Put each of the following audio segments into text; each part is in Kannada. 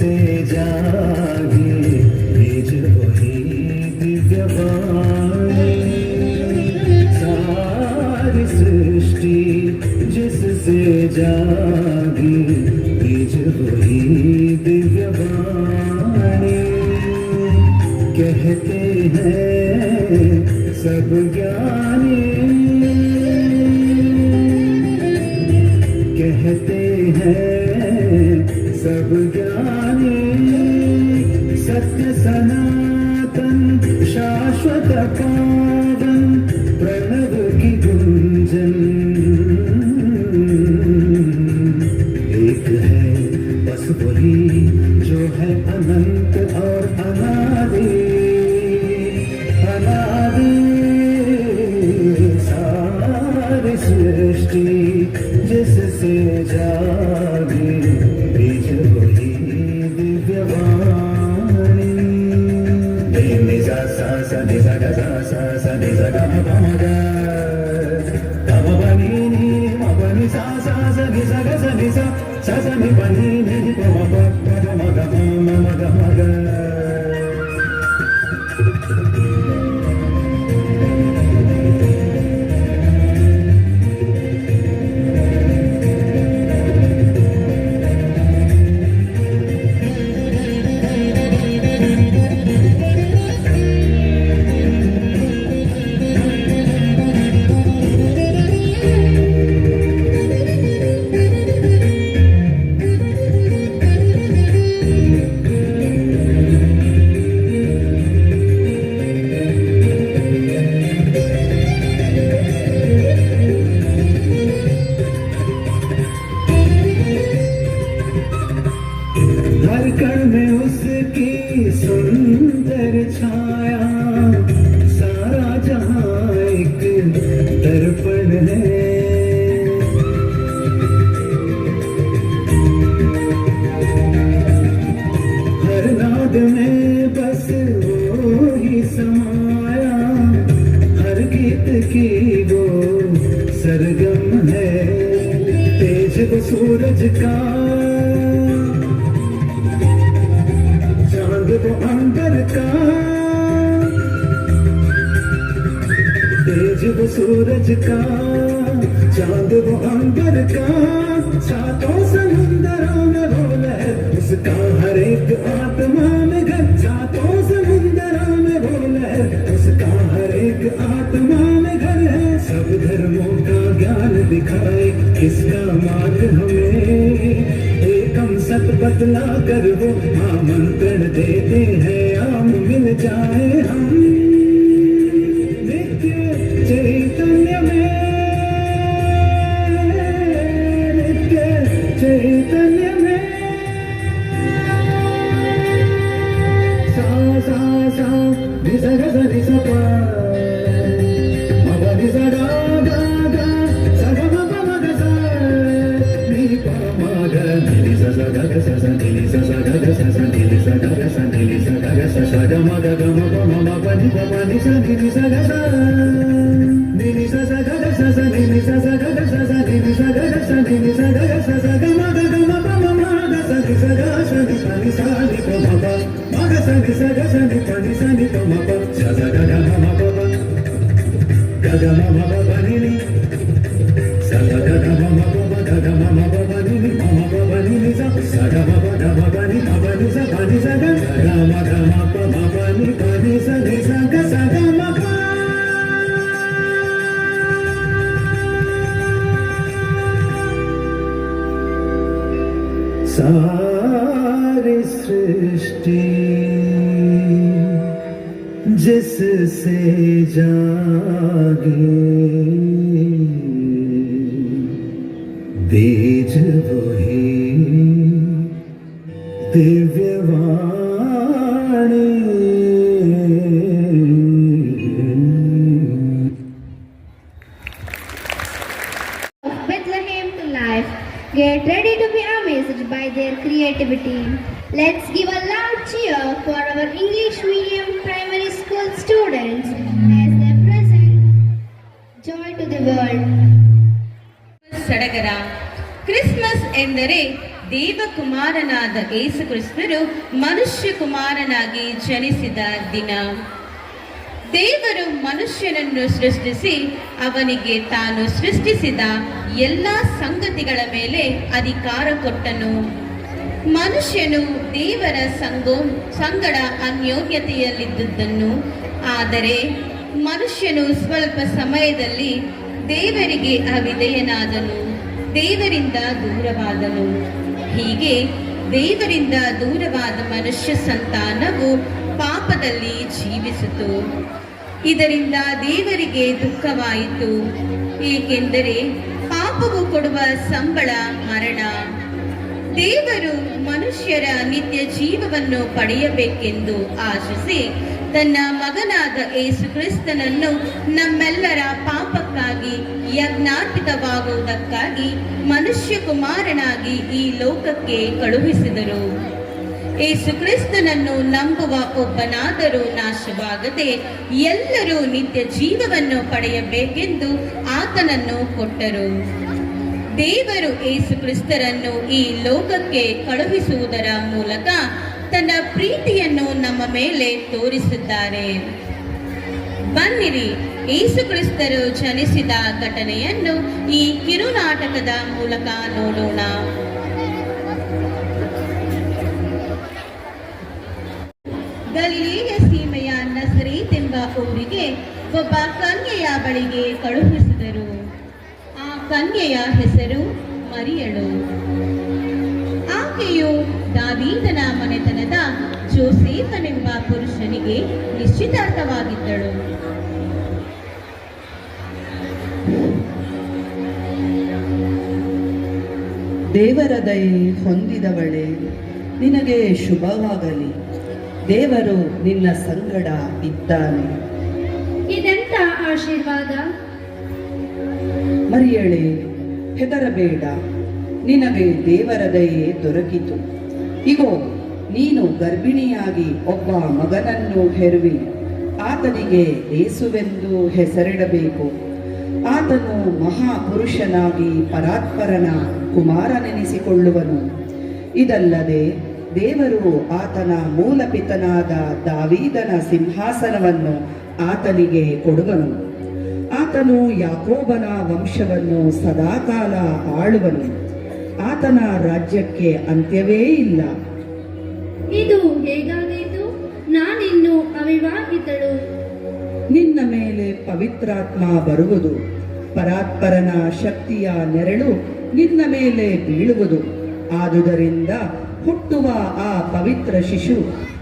जिससे जागे बीज वही दिव्यवाणी। सारी सृष्टि जिससे जागी बीज वही दिव्यवाणी। कहते हैं सब ज्ञानी, कहते हैं सब ज्ञानी, सत्य सनातन शाश्वत पावन प्रणव की गुंजन। एक है बस वही जो है अनंत और अनादि, अनादि। सारी सृष्टि जिससे जागी बीज वही दिव्यवाणी। नि सा सा सा नि सा गा सा सा सा नि सा गा मा मा गा गा मा प नि नि मा प नि सा सा सा नि सा गा सा नि सा सा सा नि प नि नि प मा प गा मा गा मा मा गा मा गा। हर कण में उसकी सुंदर छाया, सारा जहां एक दर्पण है। हर नाद में बस वो ही समाया, हर गीत की वो सरगम है। तेज वो सूरज का, चांद वो अंबर का, तेज वो सूरज का, चांद वो अंबर का। सातों समुंदरों में वो लहर, उसका हर एक आत्मा में घर। सातों समुंदरों में वो लहर, उसका हर एक आत्मा में घर है। सब धर्मों का ज्ञान दिखाए किसका मार्ग हमें, एकम सत बतला कर वो आमंत्रण देते हैं आम मिल जाए हम नित्य चैतन्य में, नित्य चैतन्य में। सा सा सा नि सा गा सा नि सा पा मा गा नि सा गा गा गा सा गा मा पा मा गा सा नि पा मा गा नि सा सा गा गा सा सा नि सा सा गा गा सा सा नि सा गा गा सा नि सा गा गा सा सा गा मा गा गा मा पा मा पा नि सा नि सा गा सा नि सा सा गा गा सा सा नि सा सा गा गा सा सा नि सा गा गा सा नि सा गा गा सा सा गा मा गा गा मा पा मा मा गा सा नि सा गा सा नि सा नि पा मा पा मा गा सा नि सा गा सा नि पा मा पा सा सा गा गा मा पा गा गा मा मा पा पा नि नि सा सा गा गा मा मा पा गा गा मा मा पा नि नि मा मा पा नि नि सा सा गा मा पा गा मा पा नि सा गा गा मा गा मा पा नि सा गा सा गा मा पा। सारी सृष्टि जिससे जागे बीज वही Divyavani. Bethlehem to life. Get ready to be amazed by their creativity. Let's give a loud cheer for our English medium primary school students as they present joy to the world. ಸಡಗರ. ಕ್ರಿಸ್ಮಸ್ ಎಂದರೆ ದೇವಕುಮಾರನಾದ ಯೇಸು ಕ್ರಿಸ್ತರು ಮನುಷ್ಯ ಕುಮಾರನಾಗಿ ಜನಿಸಿದ ದಿನ. ದೇವರು ಮನುಷ್ಯನನ್ನು ಸೃಷ್ಟಿಸಿ ಅವನಿಗೆ ತಾನು ಸೃಷ್ಟಿಸಿದ ಎಲ್ಲ ಸಂಗತಿಗಳ ಮೇಲೆ ಅಧಿಕಾರ ಕೊಟ್ಟನು. ಮನುಷ್ಯನು ದೇವರ ಸಂಗಡ ಅನ್ಯೋನ್ಯತೆಯಲ್ಲಿದ್ದುದನ್ನು, ಆದರೆ ಮನುಷ್ಯನು ಸ್ವಲ್ಪ ಸಮಯದಲ್ಲಿ ದೇವರಿಗೆ ಅವಿಧೇಯನಾದನು, ದೇವರಿಂದ ದೂರವಾದನು. ಹೀಗೆ ದೇವರಿಂದ ದೂರವಾದ ಮನುಷ್ಯ ಸಂತಾನವು ಪಾಪದಲ್ಲಿ ಜೀವಿಸಿತು. ಇದರಿಂದ ದೇವರಿಗೆ ದುಃಖವಾಯಿತು, ಏಕೆಂದರೆ ಪಾಪವು ಕೊಡುವ ಸಂಬಳ ಮರಣ. ದೇವರು ಮನುಷ್ಯರ ನಿತ್ಯ ಜೀವವನ್ನು ಪಡೆಯಬೇಕೆಂದು ಆಶಿಸಿ ತನ್ನ ಮಗನಾದ ಯೇಸು ಕ್ರಿಸ್ತನನ್ನು ನಮ್ಮೆಲ್ಲರ ಪಾಪಕ್ಕಾಗಿ ಯಜ್ಞಾರ್ಪಿತವಾಗುವುದಕ್ಕಾಗಿ ಮನುಷ್ಯ ಕುಮಾರನಾಗಿ ಈ ಲೋಕಕ್ಕೆ ಕಳುಹಿಸಿದರು. ಯೇಸು ಕ್ರಿಸ್ತನನ್ನು ನಂಬುವ ಒಬ್ಬನಾದರೂ ನಾಶವಾಗದೆ ಎಲ್ಲರೂ ನಿತ್ಯ ಜೀವವನ್ನು ಪಡೆಯಬೇಕೆಂದು ಆತನನ್ನು ಕೊಟ್ಟರು. ದೇವರು ಯೇಸು ಕ್ರಿಸ್ತರನ್ನು ಈ ಲೋಕಕ್ಕೆ ಕಳುಹಿಸುವುದರ ಮೂಲಕ ತನ್ನ ಪ್ರೀತಿಯನ್ನು ನಮ್ಮ ಮೇಲೆ ತೋರಿಸಿದ್ದಾರೆ. ಬನ್ನಿರಿ, ಯೇಸು ಕ್ರಿಸ್ತರು ಜನಿಸಿದ ಘಟನೆಯನ್ನು ಈ ಕಿರುನಾಟಕದ ಮೂಲಕ ನೋಡೋಣ. ಗಲಿಲೇಯ ಸೀಮೆಯ ನಜರೇತ್ ಎಂಬ ಊರಿಗೆ ಒಬ್ಬ ಕನ್ಯೆಯ ಬಳಿಗೆ ಕಳುಹಿಸಿದರು. ಆ ಕನ್ಯೆಯ ಹೆಸರು ಮರಿಯಳು. ಆಕೆಯು ದಾವೀದನ ಮನೆತನದ ಜೋಸೇಫನೆಂಬ ಪುರುಷನಿಗೆ ನಿಶ್ಚಿತಾರ್ಥವಾಗಿದ್ದಳು. ದೇವರ ದಯೆ ಹೊಂದಿದವಳೆ, ನಿನಗೆ ಶುಭವಾಗಲಿ. ದೇವರು ನಿನ್ನ ಸಂಗಡ ಇದ್ದಾನೆ. ಇದೆಂತ ಆಶೀರ್ವಾದ! ಮರಿಯಳೇ, ಹೆದರಬೇಡ, ನಿನಗೆ ದೇವರ ದಯೆ ದೊರಕಿತು. ಇಗೋ, ನೀನು ಗರ್ಭಿಣಿಯಾಗಿ ಒಬ್ಬ ಮಗನನ್ನು ಹೆರುವಿ. ಆತನಿಗೆ ಯೇಸುವೆಂದು ಹೆಸರಿಡಬೇಕು. ಆತನು ಮಹಾಪುರುಷನಾಗಿ ಪರಾತ್ಪರನ ಕುಮಾರನೆನಿಸಿಕೊಳ್ಳುವನು. ಇದಲ್ಲದೆ ದೇವರು ಆತನ ಮೂಲಪಿತನಾದ ದಾವೀದನ ಸಿಂಹಾಸನವನ್ನು ಆತನಿಗೆ ಕೊಡುವನು. ಆತನು ಯಾಕೋಬನ ವಂಶವನ್ನು ಸದಾಕಾಲ ಆಳುವನು. ಆತನ ರಾಜ್ಯಕ್ಕೆ ಅಂತ್ಯವೇ ಇಲ್ಲ. ಇದು ಹೇಗಾದೀತು? ನಾನಿನ್ನು ಅವಿವಾಹಿತಳು. ನಿನ್ನ ಮೇಲೆ ಪವಿತ್ರಾತ್ಮ ಬರುವುದು. ಪರಾತ್ಪರನ ಶಕ್ತಿಯ ನೆರಳು ನಿನ್ನ ಮೇಲೆ ಬೀಳುವುದು. ಆದುದರಿಂದ ಹುಟ್ಟುವ ಆ ಪವಿತ್ರ ಶಿಶು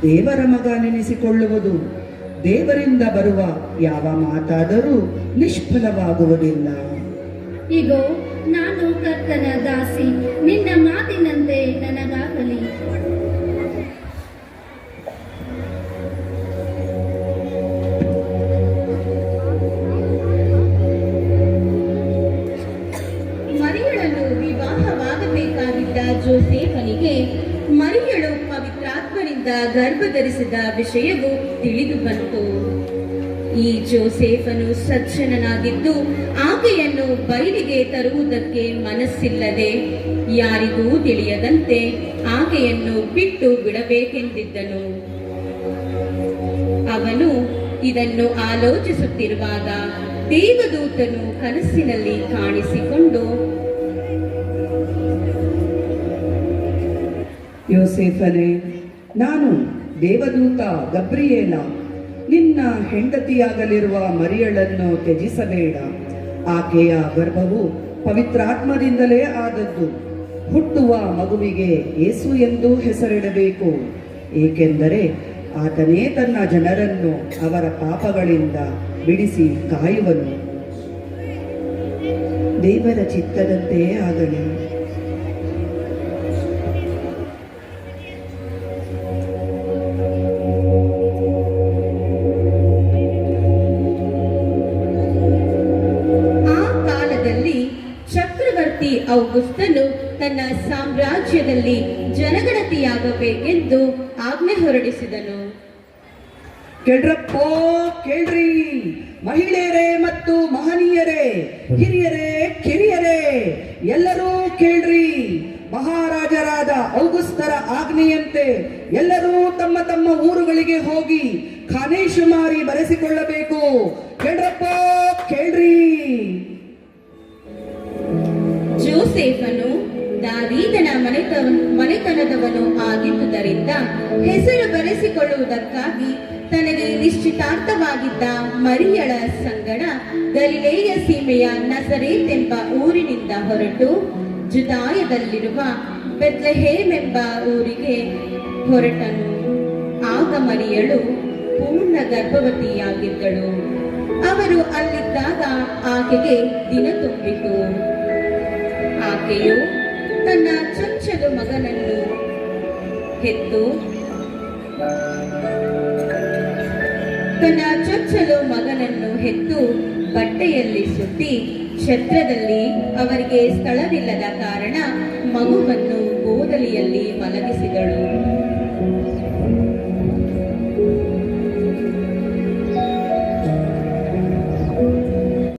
ದೇವರ ಮಗ ನೆನೆಸಿಕೊಳ್ಳುವುದು. ದೇವರಿಂದ ಬರುವ ಯಾವ ಮಾತಾದರೂ ನಿಷ್ಫಲವಾಗುವುದಿಲ್ಲ. ಇಗೋ, ನಾನು ಕರ್ತನ ದಾಸಿ, ನಿನ್ನ ಮಾತಿನಂತೆ ನನಗಾಗಲಿ. ಮರಿಯಳನ್ನು ವಿವಾಹವಾಗಬೇಕಾಗಿದ್ದ ಜೋಸೇಫನಿಗೆ ಮರಿಯಳು ಪವಿತ್ರಾತ್ಮನಿಂದ ಗರ್ಭಧರಿಸಿದ ವಿಷಯವು ತಿಳಿದು ಬಂತು. ಈ ಜೋಸೇಫನು ಸಜ್ಜನನಾಗಿದ್ದು ಆಕೆಯನ್ನು ಬಯಲಿಗೆ ತರುವುದಕ್ಕೆ ಮನಸ್ಸಿಲ್ಲದೆ ಯಾರಿಗೂ ತಿಳಿಯದಂತೆ ಆಕೆಯನ್ನು ಬಿಟ್ಟು ಬಿಡಬೇಕೆಂದಿದ್ದನು. ಅವನು ಇದನ್ನು ಆಲೋಚಿಸುತ್ತಿರುವಾಗ ದೇವದೂತನು ಕನಸಿನಲ್ಲಿ ಕಾಣಿಸಿಕೊಂಡು, ಯೋಸೇಫನೇ, ನಾನು ದೇವದೂತ ಗಬ್ರಿಯೇಲ. ನಿನ್ನ ಹೆಂಡತಿಯಾಗಲಿರುವ ಮರಿಯಳನ್ನು ತ್ಯಜಿಸಬೇಡ. ಆಕೆಯ ಗರ್ಭವು ಪವಿತ್ರಾತ್ಮದಿಂದಲೇ ಆದದ್ದು. ಹುಟ್ಟುವ ಮಗುವಿಗೆ ಯೇಸು ಎಂದು ಹೆಸರಿಡಬೇಕು. ಏಕೆಂದರೆ ಆತನೇ ತನ್ನ ಜನರನ್ನು ಅವರ ಪಾಪಗಳಿಂದ ಬಿಡಿಸಿ ಕಾಯುವನು. ದೇವರ ಚಿತ್ತದಂತೆಯೇ ಆಗಲಿ. ಔಗುಸ್ತನು ತನ್ನ ಸಾಮ್ರಾಜ್ಯದಲ್ಲಿ ಜನಗಣತಿಯಾಗಬೇಕೆಂದು ಆಜ್ಞೆ ಹೊರಡಿಸಿದನು. ಕೇಳ್ರಪ್ಪೋ, ಕೇಳ್ರಿ, ಮಹಿಳೆಯರೇ ಮತ್ತು ಮಹನೀಯರೇ, ಹಿರಿಯರೇ ಕಿರಿಯರೇ, ಎಲ್ಲರೂ ಕೇಳ್ರಿ. ಮಹಾರಾಜರಾದ ಔಗುಸ್ತರ ಆಜ್ಞೆಯಂತೆ ಎಲ್ಲರೂ ತಮ್ಮ ತಮ್ಮ ಊರುಗಳಿಗೆ ಹೋಗಿ ಖಾನೇಶುಮಾರಿ ಬರೆಸಿಕೊಳ್ಳಬೇಕು. ಕೇಳ್ರಪ್ಪ, ಕೇಳ್ರಿ. ಜೋಸೇಫನು ದಾವೀದನ ಮನೆತನದವನು ಆಗಿದ್ದುದರಿಂದ ಹೆಸರು ಬರೆಸಿಕೊಳ್ಳುವುದಕ್ಕಾಗಿ ತನಗೆ ನಿಶ್ಚಿತಾರ್ಥವಾಗಿದ್ದ ಮರಿಯಳ ಸಂಗಡ ಗಲಿಲೇಯ ಸೀಮೆಯ ನಜರೇತ್ ಎಂಬ ಊರಿನಿಂದ ಹೊರಟು ಜುದಾಯದಲ್ಲಿರುವ ಬೆತ್ಲೆಹೇಮ್ ಎಂಬ ಊರಿಗೆ ಹೊರಟನು. ಆಗ ಮರಿಯಳು ಪೂರ್ಣ ಗರ್ಭವತಿಯಾಗಿದ್ದಳು. ಅವರು ಅಲ್ಲಿದ್ದಾಗ ಆಕೆಗೆ ದಿನ ತುಂಬಿತು. ಆಕೆಯು ತನ್ನ ಚೊಚ್ಚಲು ಮಗನನ್ನು ಹೆತ್ತು ಬಟ್ಟೆಯಲ್ಲಿ ಸುತ್ತಿ ಛತ್ರದಲ್ಲಿ ಅವರಿಗೆ ಸ್ಥಳವಿಲ್ಲದ ಕಾರಣ ಮಗುವನ್ನು ಗೋದಲಿಯಲ್ಲಿ ಮಲಗಿಸಿದಳು.